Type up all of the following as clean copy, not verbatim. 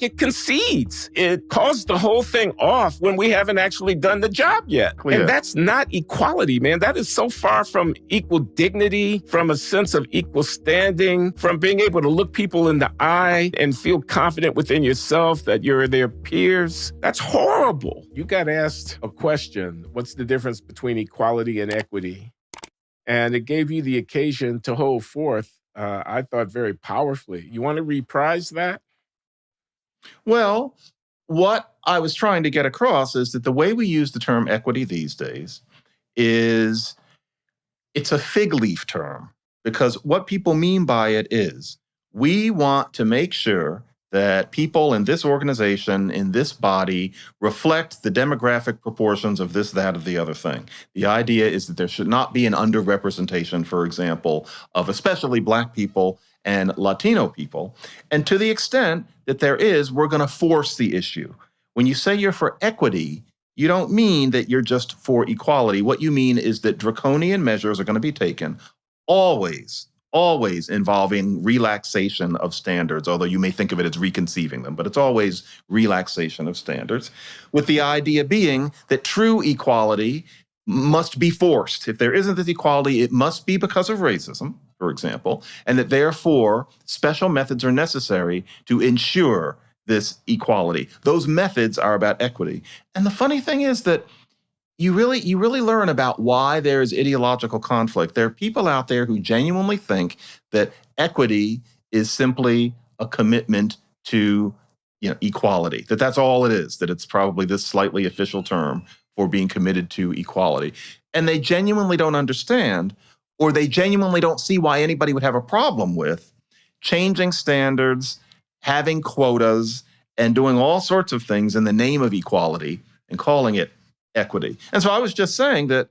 It concedes. It calls the whole thing off when we haven't actually done the job yet. Clear. And that's not equality, man. That is so far from equal dignity, from a sense of equal standing, from being able to look people in the eye and feel confident within yourself that you're their peers. That's horrible. You got asked a question, what's the difference between equality and equity? And it gave you the occasion to hold forth, I thought, very powerfully. You want to reprise that? Well, what I was trying to get across is that the way we use the term equity these days is it's a fig leaf term, because what people mean by it is we want to make sure that people in this organization, in this body, reflect the demographic proportions of this, that, or the other thing. The idea is that there should not be an underrepresentation, for example, of especially Black people and Latino people. And to the extent that there is, we're going to force the issue. When you say you're for equity, you don't mean that you're just for equality. What you mean is that draconian measures are going to be taken, always involving relaxation of standards, although you may think of it as reconceiving them, but it's always relaxation of standards, with the idea being that true equality must be forced. If there isn't this equality, it must be because of racism, for example, and that therefore special methods are necessary to ensure this equality. Those methods are about equity. And the funny thing is that you really learn about why there is ideological conflict. There are people out there who genuinely think that equity is simply a commitment to, equality, that that's all it is, that it's probably this slightly official term for being committed to equality. And they genuinely don't understand, or they genuinely don't see why anybody would have a problem with changing standards, having quotas, and doing all sorts of things in the name of equality and calling it equity. And so I was just saying that,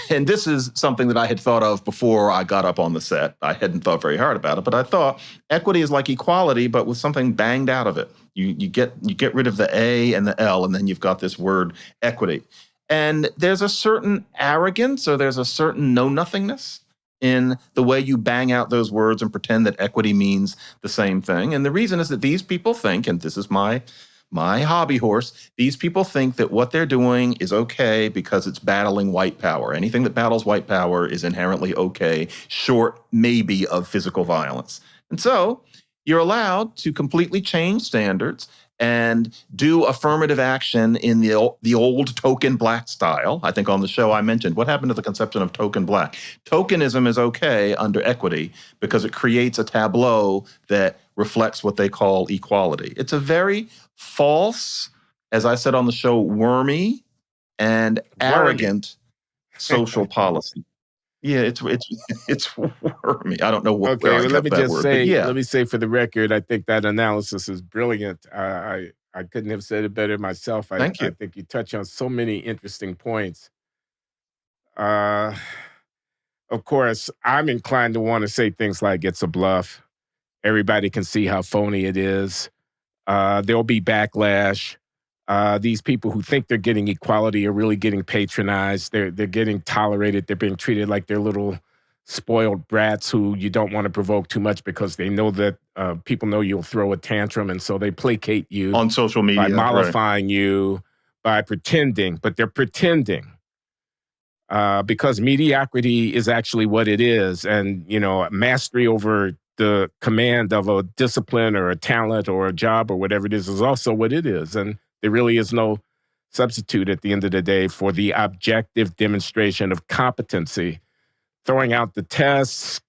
and this is something that I had thought of before I got up on the set. I hadn't thought very hard about it, but I thought equity is like equality, but with something banged out of it. You get rid of the A and the L, and then you've got this word equity. And there's a certain arrogance, or there's a certain know-nothingness in the way you bang out those words and pretend that equity means the same thing. And the reason is that these people think, and this is my hobby horse, these people think that what they're doing is okay because it's battling white power. Anything that battles white power is inherently okay, short maybe of physical violence. And so you're allowed to completely change standards and do affirmative action in the old token Black style. I think on the show I mentioned, what happened to the conception of token Black? Tokenism is okay under equity because it creates a tableau that reflects what they call equality. It's a very false, as I said on the show, wormy and arrogant social policy. Yeah, it's wormy. I don't know what. Okay, well, let me just say, yeah. Let me say for the record, I think that analysis is brilliant. I couldn't have said it better myself. Thank you. I think you touch on so many interesting points. Of course, I'm inclined to want to say things like it's a bluff. Everybody can see how phony it is. There'll be backlash. These people who think they're getting equality are really getting patronized. They're getting tolerated. They're being treated like they're little spoiled brats who you don't want to provoke too much because they know that people know you'll throw a tantrum, and so they placate you on social media by mollifying you, by pretending. But they're pretending because mediocrity is actually what it is, and mastery over the command of a discipline or a talent or a job or whatever it is also what it is. And there really is no substitute at the end of the day for the objective demonstration of competency. Throwing out the tests,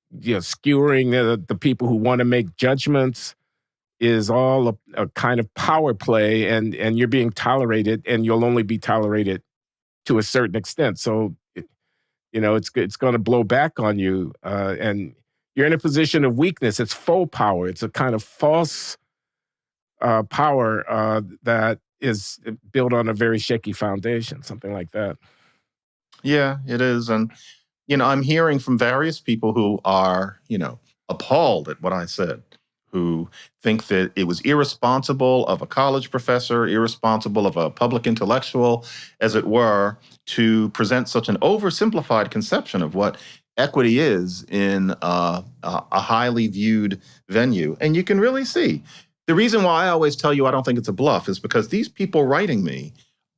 skewering the people who want to make judgments is all a kind of power play, and you're being tolerated, and you'll only be tolerated to a certain extent. So, it's going to blow back on you, and you're in a position of weakness. It's faux power. It's a kind of false power that is built on a very shaky foundation, something like that. Yeah, it is. And, I'm hearing from various people who are, appalled at what I said, who think that it was irresponsible of a college professor, irresponsible of a public intellectual, as it were, to present such an oversimplified conception of what equity is in a highly viewed venue. And you can really see The reason why I always tell you I don't think it's a bluff is because these people writing me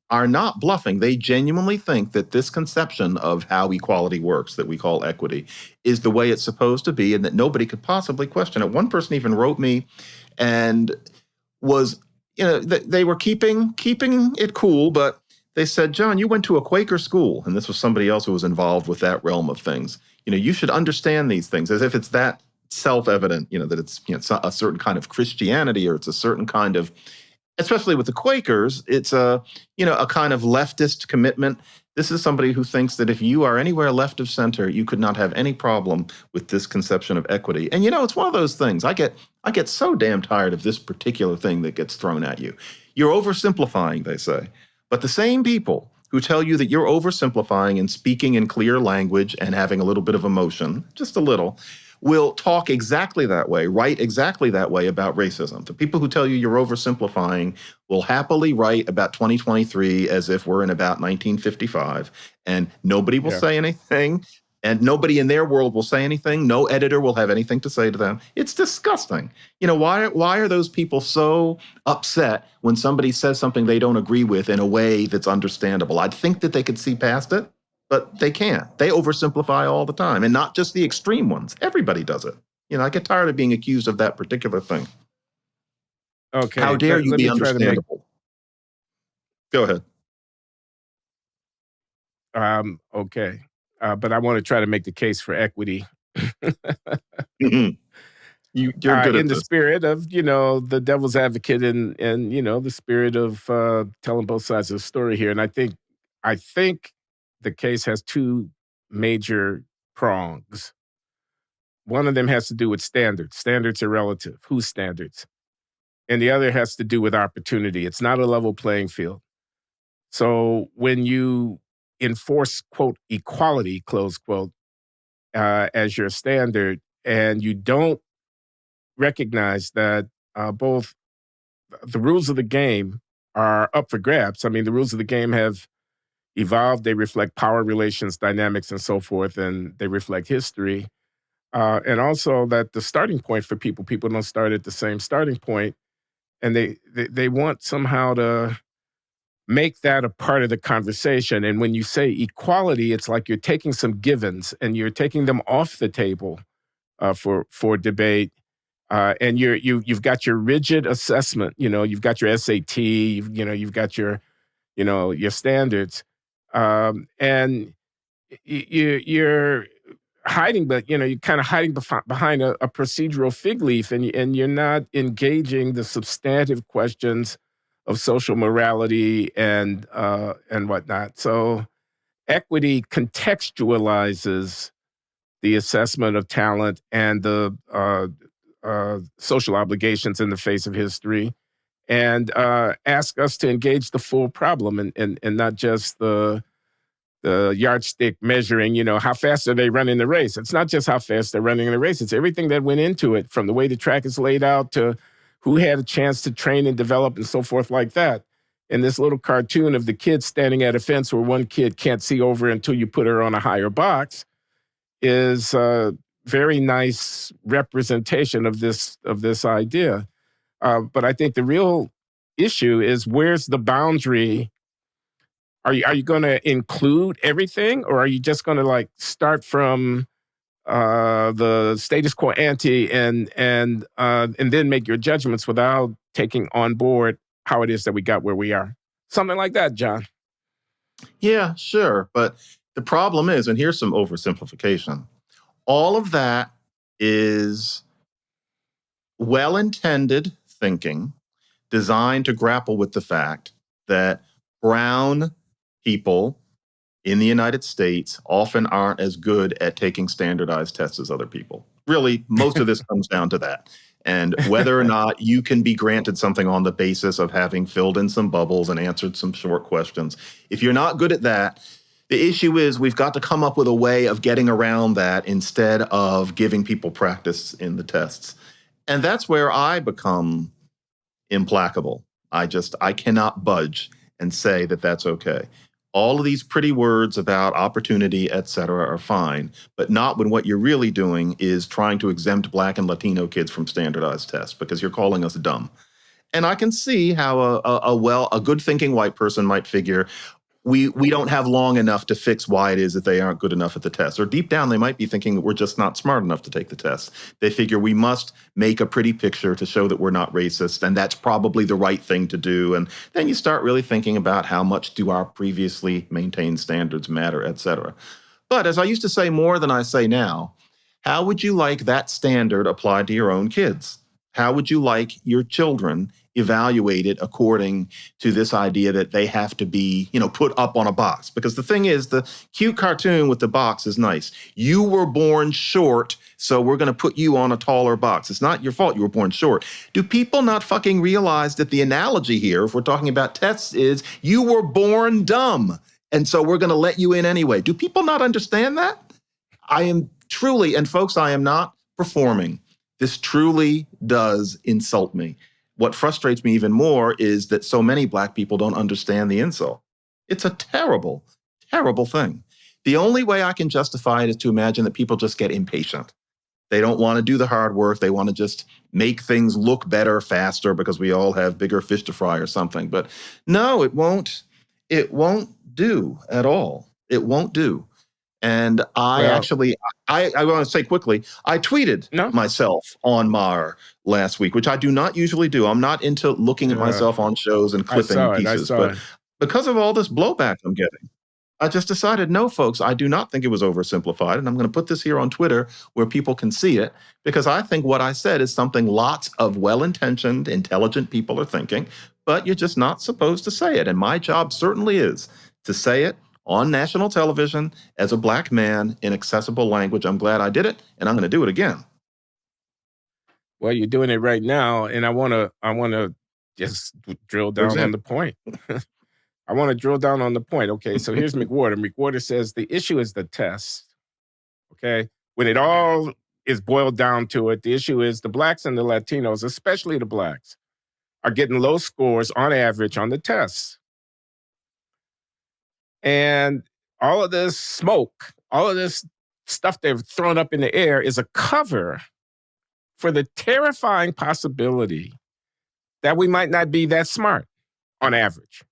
are not bluffing. They genuinely think that this conception of how equality works, that we call equity, is the way it's supposed to be and that nobody could possibly question it. One person even wrote me and was, they were keeping it cool, but they said, John, you went to a Quaker school, and this was somebody else who was involved with that realm of things. You should understand these things, as if it's that self-evident, that it's, it's a certain kind of Christianity, or it's a certain kind of, especially with the Quakers, it's a kind of leftist commitment. This is somebody who thinks that if you are anywhere left of center, you could not have any problem with this conception of equity. And it's one of those things. I get so damn tired of this particular thing that gets thrown at you. You're oversimplifying, they say. But the same people who tell you that you're oversimplifying and speaking in clear language and having a little bit of emotion, just a little, will talk exactly that way, write exactly that way about racism. The people who tell you you're oversimplifying will happily write about 2023 as if we're in about 1955, and nobody will say anything, and nobody in their world will say anything. No editor will have anything to say to them. It's disgusting. Why are those people so upset when somebody says something they don't agree with in a way that's understandable? I'd think that they could see past it, but they can't. They oversimplify all the time, and not just the extreme ones. Everybody does it. I get tired of being accused of that particular thing. Okay. How dare you be understandable? Go ahead. Okay. But I want to try to make the case for equity. You're good at in the this. spirit of, the devil's advocate and the spirit of telling both sides of the story here. And I think the case has two major prongs. One of them has to do with standards. Standards are relative. Whose standards? And the other has to do with opportunity. It's not a level playing field. So when you enforce, quote, equality, close quote, as your standard, and you don't recognize that both the rules of the game are up for grabs. I mean, the rules of the game have evolved. They reflect power relations, dynamics, and so forth, and they reflect history. And also that the starting point for people don't start at the same starting point, and they want somehow to make that a part of the conversation. And when you say equality, it's like you're taking some givens and you're taking them off the table for debate. And you've got your rigid assessment. You've got your SAT. You've got your your standards, and you're hiding, but you're kind of hiding behind a procedural fig leaf, and you're not engaging the substantive questions of social morality and whatnot. So equity contextualizes the assessment of talent and the social obligations in the face of history, and ask us to engage the full problem and not just the yardstick measuring, how fast are they running the race? It's not just how fast they're running the race. It's everything that went into it, from the way the track is laid out to who had a chance to train and develop and so forth like that. And this little cartoon of the kid standing at a fence where one kid can't see over until you put her on a higher box is a very nice representation of this idea. But I think the real issue is, where's the boundary? Are you going to include everything, or are you just going to start from the status quo ante and then make your judgments without taking on board how it is that we got where we are? Something like that, John. Yeah, sure. But the problem is, and here's some oversimplification, all of that is well-intended thinking designed to grapple with the fact that brown people in the United States often aren't as good at taking standardized tests as other people. Really, most of this comes down to that. And whether or not you can be granted something on the basis of having filled in some bubbles and answered some short questions. If you're not good at that, the issue is we've got to come up with a way of getting around that instead of giving people practice in the tests. And that's where I become implacable. I cannot budge and say that that's okay. All of these pretty words about opportunity, et cetera, are fine, but not when what you're really doing is trying to exempt Black and Latino kids from standardized tests, because you're calling us dumb. And I can see how a good thinking white person might figure we don't have long enough to fix why it is that they aren't good enough at the test. Or deep down, they might be thinking that we're just not smart enough to take the test. They figure we must make a pretty picture to show that we're not racist, and that's probably the right thing to do. And then you start really thinking about how much do our previously maintained standards matter, et cetera. But as I used to say more than I say now, how would you like that standard applied to your own kids? How would you like your children evaluated according to this idea that they have to be, put up on a box? Because the thing is, the cute cartoon with the box is nice. You were born short, so we're going to put you on a taller box. It's not your fault you were born short. Do people not fucking realize that the analogy here, if we're talking about tests, is you were born dumb, and so we're going to let you in anyway? Do people not understand that? I am truly, and folks, I am not performing. This truly does insult me. What frustrates me even more is that so many Black people don't understand the insult. It's a terrible, terrible thing. The only way I can justify it is to imagine that people just get impatient. They don't want to do the hard work. They want to just make things look better faster because we all have bigger fish to fry or something. But no, it won't. It won't do at all. It won't do. And I want to say quickly, I tweeted myself on Mar last week, which I do not usually do. I'm not into looking at myself on shows and clipping pieces. But because of all this blowback I'm getting, I just decided, no, folks, I do not think it was oversimplified. And I'm going to put this here on Twitter where people can see it, because I think what I said is something lots of well-intentioned, intelligent people are thinking, but you're just not supposed to say it. And my job certainly is to say it on national television as a Black man in accessible language. I'm glad I did it, and I'm going to do it again. Well, you're doing it right now, and I want to just drill down on the point. I want to drill down on the point. Okay, so here's McWhorter. McWhorter says the issue is the test. Okay, when it all is boiled down to it, the issue is the Blacks and the Latinos, especially the Blacks, are getting low scores on average on the tests. And all of this smoke, all of this stuff they've thrown up in the air is a cover for the terrifying possibility that we might not be that smart on average.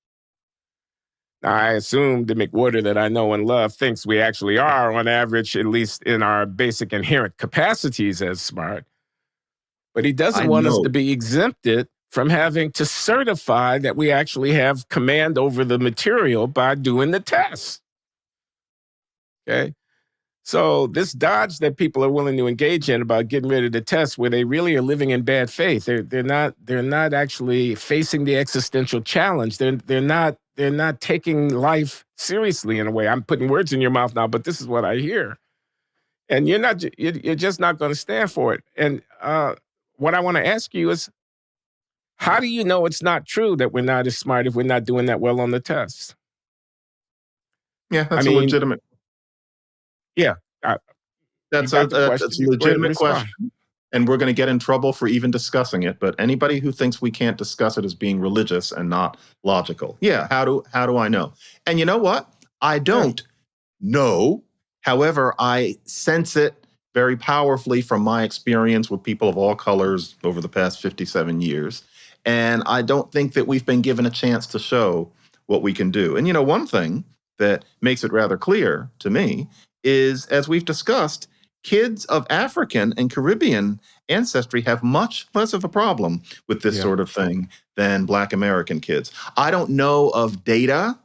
Now, I assume the McWhorter that I know and love thinks we actually are on average, at least in our basic inherent capacities as smart. But he doesn't want us to be exempted from having to certify that we actually have command over the material by doing the tests. Okay? So this dodge that people are willing to engage in about getting rid of the tests, where they really are living in bad faith, they're not actually facing the existential challenge. They're not taking life seriously in a way. I'm putting words in your mouth now, but this is what I hear. And you're just not going to stand for it. And what I want to ask you is, how do you know it's not true that we're not as smart if we're not doing that well on the tests? Yeah, that's a legitimate. Yeah. That's a legitimate question. And we're going to get in trouble for even discussing it. But anybody who thinks we can't discuss it as being religious and not logical. Yeah, how do I know? And you know what? I don't know. However, I sense it very powerfully from my experience with people of all colors over the past 57 years. And I don't think that we've been given a chance to show what we can do. And, one thing that makes it rather clear to me is, as we've discussed, kids of African and Caribbean ancestry have much less of a problem with this sort of thing than Black American kids. I don't know of data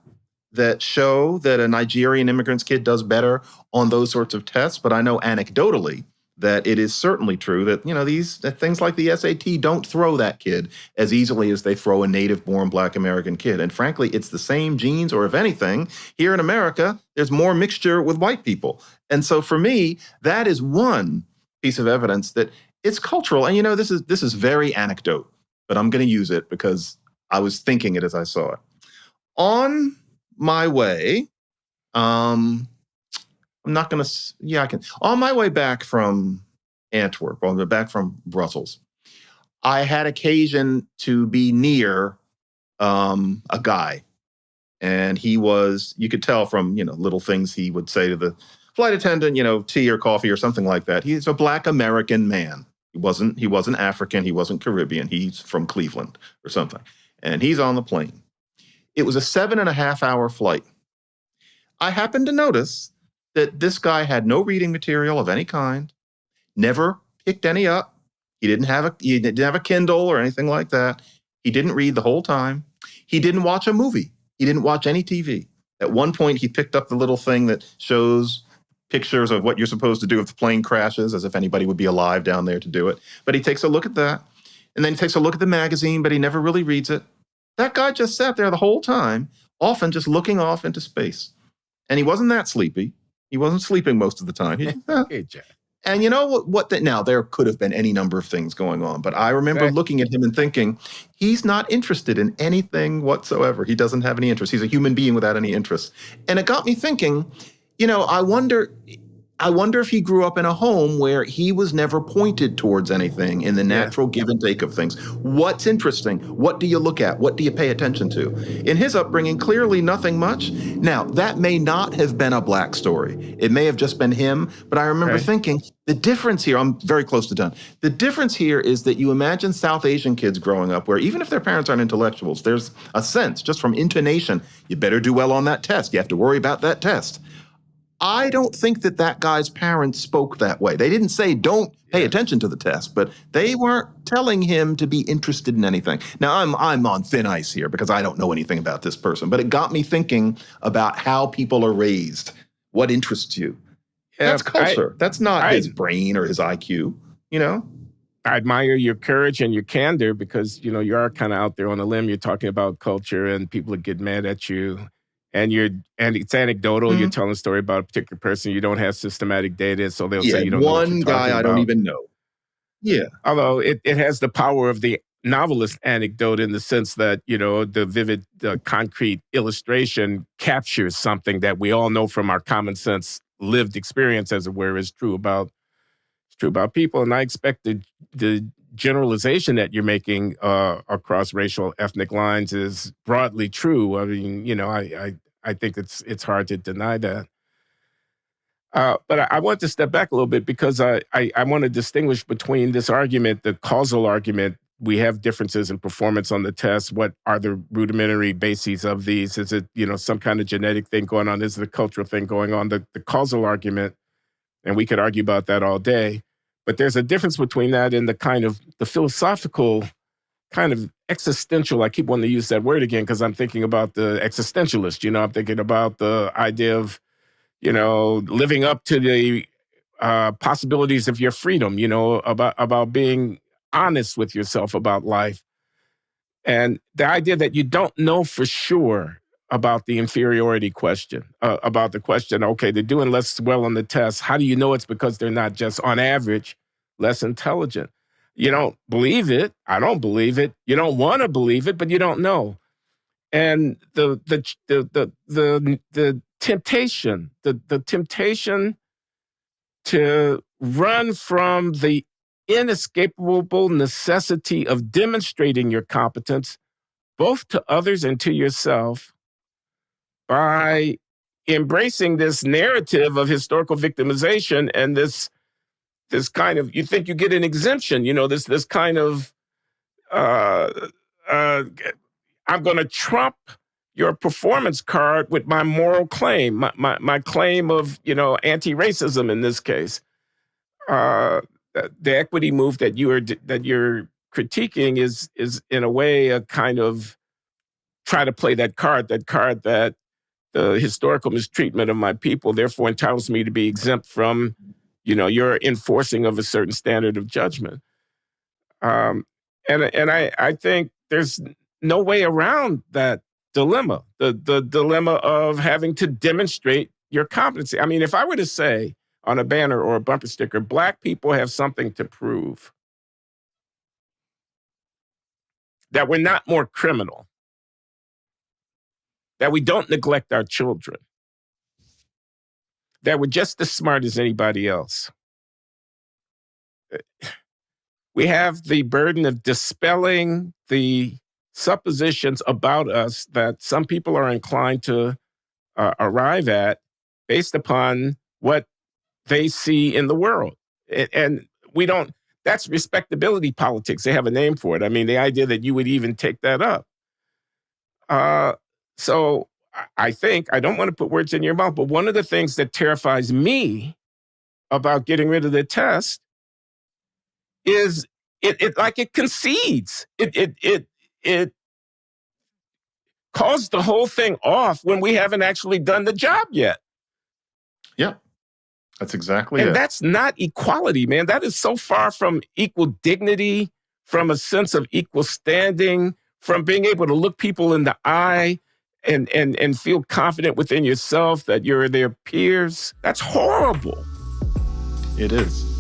that show that a Nigerian immigrant's kid does better on those sorts of tests, but I know anecdotally that it is certainly true that, that things like the SAT don't throw that kid as easily as they throw a native-born Black American kid. And frankly, it's the same genes, or if anything, here in America, there's more mixture with white people. And so for me, that is one piece of evidence that it's cultural. And this is very anecdote, but I'm going to use it because I was thinking it as I saw it. On my way, I'm not going to, I can. On my way back from Antwerp, back from Brussels, I had occasion to be near a guy. And he was, you could tell from, little things he would say to the flight attendant, tea or coffee or something like that. He's a Black American man, He wasn't African. He wasn't Caribbean. He's from Cleveland or something. And he's on the plane. It was a 7.5-hour flight. I happened to notice that this guy had no reading material of any kind, never picked any up. He didn't have a Kindle or anything like that. He didn't read the whole time. He didn't watch a movie. He didn't watch any TV. At one point, he picked up the little thing that shows pictures of what you're supposed to do if the plane crashes, as if anybody would be alive down there to do it. But he takes a look at that, and then he takes a look at the magazine, but he never really reads it. That guy just sat there the whole time, often just looking off into space. And he wasn't that sleepy. He wasn't sleeping most of the time. Hey, Jack. And you know what? Now, there could have been any number of things going on, but I remember looking at him and thinking, he's not interested in anything whatsoever. He doesn't have any interest. He's a human being without any interest. And it got me thinking, I wonder if he grew up in a home where he was never pointed towards anything in the natural give and take of things. What's interesting? What do you look at? What do you pay attention to? In his upbringing, clearly nothing much. Now, that may not have been a Black story. It may have just been him. But I remember thinking, the difference here, I'm very close to done. The difference here is that you imagine South Asian kids growing up where even if their parents aren't intellectuals, there's a sense just from intonation, you better do well on that test. You have to worry about that test. I don't think that guy's parents spoke that way. They didn't say, don't pay attention to the test, but they weren't telling him to be interested in anything. Now, I'm on thin ice here because I don't know anything about this person, but it got me thinking about how people are raised. What interests you? That's culture. That's not his brain or his IQ, I admire your courage and your candor because, you are kind of out there on a limb. You're talking about culture and people would get mad at you. And it's anecdotal. Mm-hmm. You're telling a story about a particular person. You don't have systematic data, so they'll say you don't know what you're talking about. One guy I don't even know. Yeah. Although it has the power of the novelist anecdote in the sense that, the vivid, concrete illustration captures something that we all know from our common sense lived experience, as it were, is true about people. And I expect the generalization that you're making across racial, ethnic lines is broadly true. I mean, I think it's hard to deny that. But I want to step back a little bit because I want to distinguish between this argument, the causal argument. We have differences in performance on the test. What are the rudimentary bases of these? Is it, some kind of genetic thing going on? Is it a cultural thing going on? The causal argument, and we could argue about that all day. But there's a difference between that and the philosophical kind of existential. I keep wanting to use that word again because I'm thinking about the existentialist. I'm thinking about the idea of, living up to the possibilities of your freedom, about being honest with yourself about life. And the idea that you don't know for sure about the inferiority question, about the question, okay, they're doing less well on the test. How do you know it's because they're not just on average less intelligent? You don't believe it. I don't believe it. You don't want to believe it, but you don't know. And the temptation, the temptation to run from the inescapable necessity of demonstrating your competence, both to others and to yourself, by embracing this narrative of historical victimization and this kind of, you think you get an exemption, this kind of, I'm going to trump your performance card with my moral claim, my claim of, anti-racism in this case. The equity move that you're critiquing is in a way a kind of try to play that card that the historical mistreatment of my people therefore entitles me to be exempt from, your enforcing of a certain standard of judgment. And I think there's no way around that dilemma, the dilemma of having to demonstrate your competency. I mean, if I were to say on a banner or a bumper sticker, Black people have something to prove, that we're not more criminal, that we don't neglect our children, that we're just as smart as anybody else. We have the burden of dispelling the suppositions about us that some people are inclined to arrive at based upon what they see in the world. And we don't, That's respectability politics. They have a name for it. I mean, the idea that you would even take that up. So I think, I don't want to put words in your mouth, but one of the things that terrifies me about getting rid of the test is it concedes. It calls the whole thing off when we haven't actually done the job yet. Yeah, that's exactly And it. that's not equality, man. That is so far from equal dignity, from a sense of equal standing, from being able to look people in the eye and feel confident within yourself that you're their peers. That's horrible. It is.